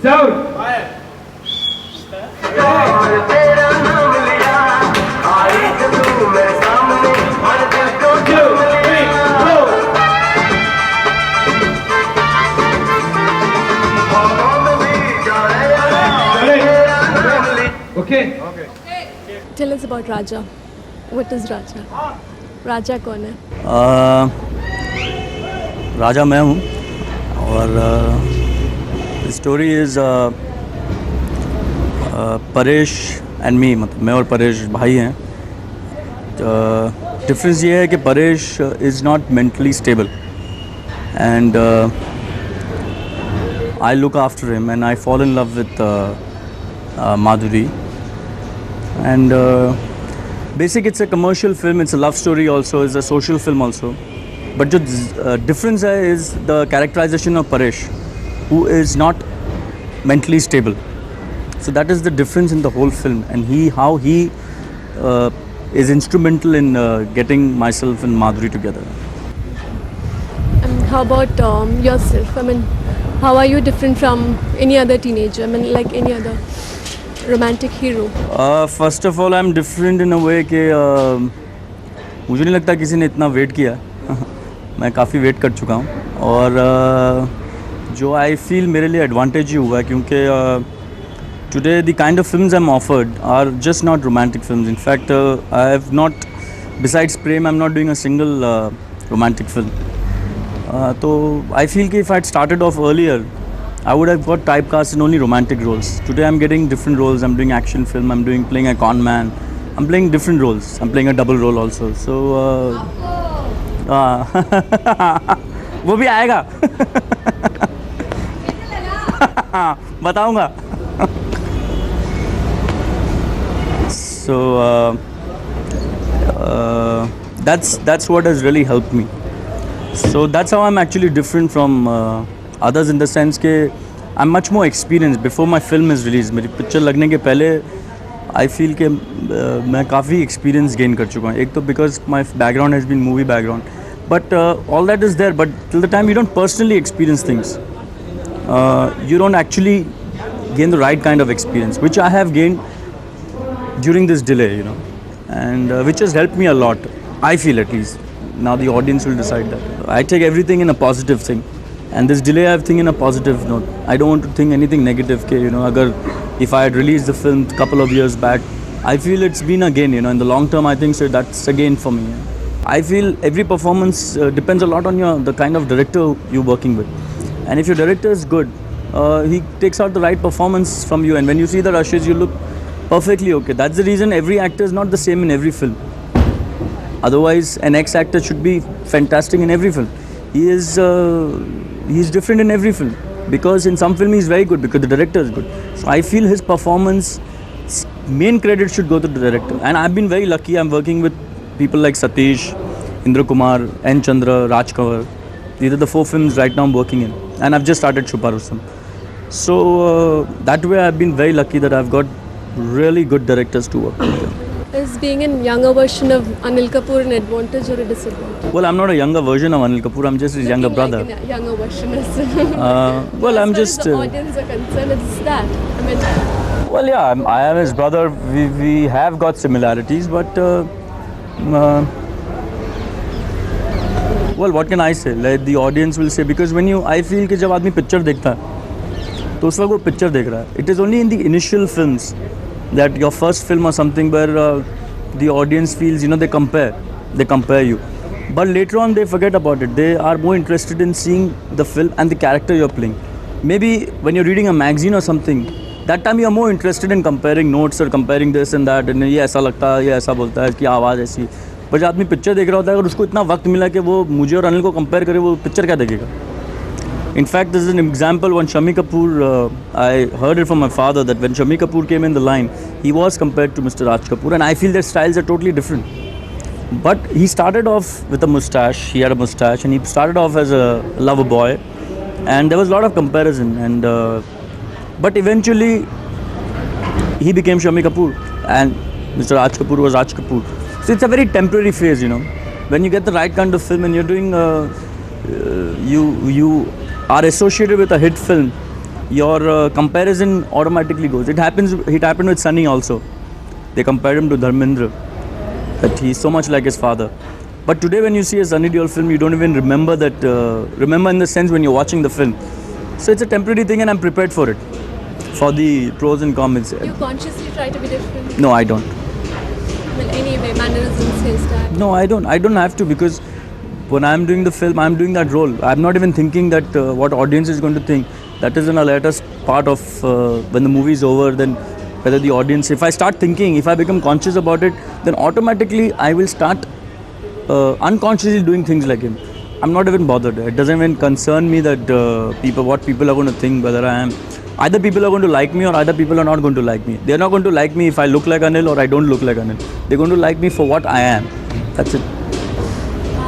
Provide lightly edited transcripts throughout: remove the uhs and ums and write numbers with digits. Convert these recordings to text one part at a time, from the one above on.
Sound. Okay. Tell us about Raja. What is Raja? Raja कौन है? राजा मैं हूँ और story is Paresh and me, मतलब मैं और परेश भाई हैं. डिफरेंस ये है कि Paresh is not mentally stable and I look after him and I fall in love with Madhuri. And basic, it's a commercial film, it's a love story also, it's a social film also. But the difference is the characterization of Paresh, who is not mentally stable. So that is the difference in the whole film, and how he is instrumental in getting myself and Madhuri together. And how about yourself? I mean, how are you different from any other teenager? I mean, like any other romantic hero? First of all, I'm different in a way कि मुझे नहीं लगता किसी ने इतना wait किया. मैं काफ़ी वेट कर चुका हूँ और जो आई फील मेरे लिए एडवांटेज ही हुआ क्योंकि today the kind of films I am offered are just not romantic films. In fact I have not, besides Prem, I am not doing a single romantic film. तो आई फील कि if I started off earlier I would have got typecast in only romantic roles. Today I'm getting different roles. I'm doing action film, I'm playing a con man. I'm playing different roles. I'm playing a double role also. So वो भी आएगा. बताऊंगा. So that's what has really helped me. So that's how I'm actually different from others in the sense के I'm much more experienced before my film is released. मेरी picture लगने के पहले I feel कि मैं काफ़ी experience gain कर चुका हूँ. एक तो because my background has been movie background, but all that is there. But till the time you don't personally experience things, you don't actually gain the right kind of experience, which I have gained during this delay, you know, and which has helped me a lot. I feel at least. Now the audience will decide that. I take everything in a positive thing. And this delay I think in a positive note. I don't want to think anything negative. You know, agar if I had released the film a couple of years back, I feel it's been a gain. You know, in the long term, I think so that's a gain for me. I feel every performance depends a lot on the kind of director you're working with. And if your director is good, he takes out the right performance from you. And when you see the rushes, you look perfectly okay. That's the reason every actor is not the same in every film. Otherwise, an ex-actor should be fantastic in every film. He's different in every film because in some film he's very good because the director is good. So I feel his performance, main credit should go to the director. And I've been very lucky. I'm working with people like Satish, Indra Kumar, N. Chandra, Raj Kapoor. These are the 4 films right now I'm working in. And I've just started Chuparusam. So that way I've been very lucky that I've got really good directors to work with. Is being a younger version of Anil Kapoor an advantage or a disadvantage? Well, I'm not a younger version of Anil Kapoor. I'm just his younger brother. Like a younger version is. Well, I'm as just. far as the audience are concerned, it's that. I mean. Well, yeah, I am his brother. We have got similarities, but well, what can I say? Like the audience will say because when I feel कि जब आदमी picture देखता है, तो उस वक्त वो picture देख रहा है. It is only in the initial films that your first film or something where the audience feels, you know, they compare you. But later on they forget about it. They are more interested in seeing the film and the character you're playing. Maybe when you're reading a magazine or something, that time you're more interested in comparing notes or comparing this and that. And ये ऐसा लगता है, ये ऐसा बोलता है, इसकी आवाज़ ऐसी. पर जब आदमी पिक्चर देख रहा होता है अगर उसको इतना वक्त मिला कि वो मुझे और अनिल को कंपेयर करे, वो पिक्चर क्या देखेगा. In fact, this is an example when Shami Kapoor, I heard it from my father that when Shami Kapoor came in the line, he was compared to Mr. Raj Kapoor, and I feel their styles are totally different. But he started off with a mustache, he had a mustache, and he started off as a lover boy, and there was a lot of comparison. And but eventually, he became Shami Kapoor, and Mr. Raj Kapoor was Raj Kapoor. So it's a very temporary phase, you know. When you get the right kind of film and you're doing, you are associated with a hit film, your comparison automatically goes. It happened with Sunny also. They compared him to Dharmendra, that he's so much like his father. But today when you see a Sunny Deol film, you don't even remember that, remember in the sense when you're watching the film. So it's a temporary thing and I'm prepared for it, for the pros and cons. You consciously try to be different? No, I don't. Well, anyway, mannerisms, hairstyle. No, I don't. I don't have to, because when I'm doing the film, I'm doing that role. I'm not even thinking that what audience is going to think. That is in a later part of when the movie is over, then whether the audience, if I start thinking, if I become conscious about it, then automatically I will start unconsciously doing things like him. I'm not even bothered. It doesn't even concern me that what people are going to think, whether I am. Either people are going to like me or either people are not going to like me. They're not going to like me if I look like Anil or I don't look like Anil. They're going to like me for what I am. That's it.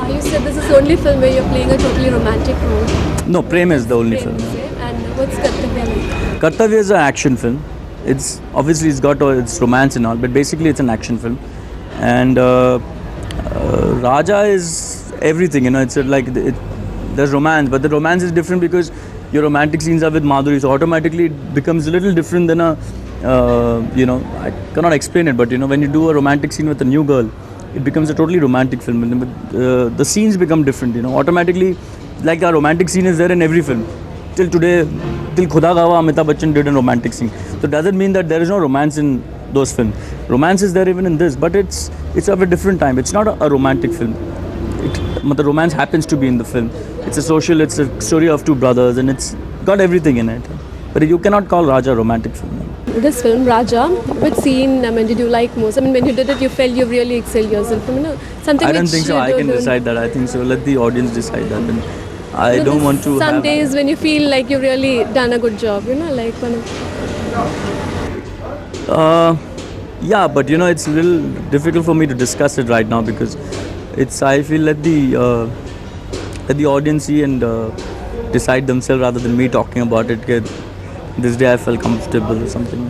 You said this is the only film where you're playing a totally romantic role. No, Prem is the only Prem, film. and what's Kartavya like? Kartavya is an action film. It's obviously it's got its romance and all, but basically it's an action film. And Raja is everything, you know. It's there's romance, but the romance is different because your romantic scenes are with Madhuri, so automatically it becomes a little different than a, I cannot explain it, but you know, when you do a romantic scene with a new girl, it becomes a totally romantic film. And the scenes become different, you know. Automatically, like a romantic scene is there in every film. Till today, till Khuda Gawa, Amitabh Bachchan did a romantic scene. So it doesn't mean that there is no romance in those films. Romance is there even in this, but it's of a different time. It's not a romantic film. The romance happens to be in the film. It's a story of two brothers, and it's got everything in it. But you cannot call Raja a romantic film. This film, Raja, which scene did you like most? I mean, when you did it, you felt you really excelled yourself. Something I don't which think so. I can decide that. I think so. Let the audience decide that. And I don't want to. Some days when you feel like you've really done a good job, like one of. Yeah, but it's a little difficult for me to discuss it right now because I feel let the audience see and decide themselves rather than me talking about it. This day I felt comfortable or something.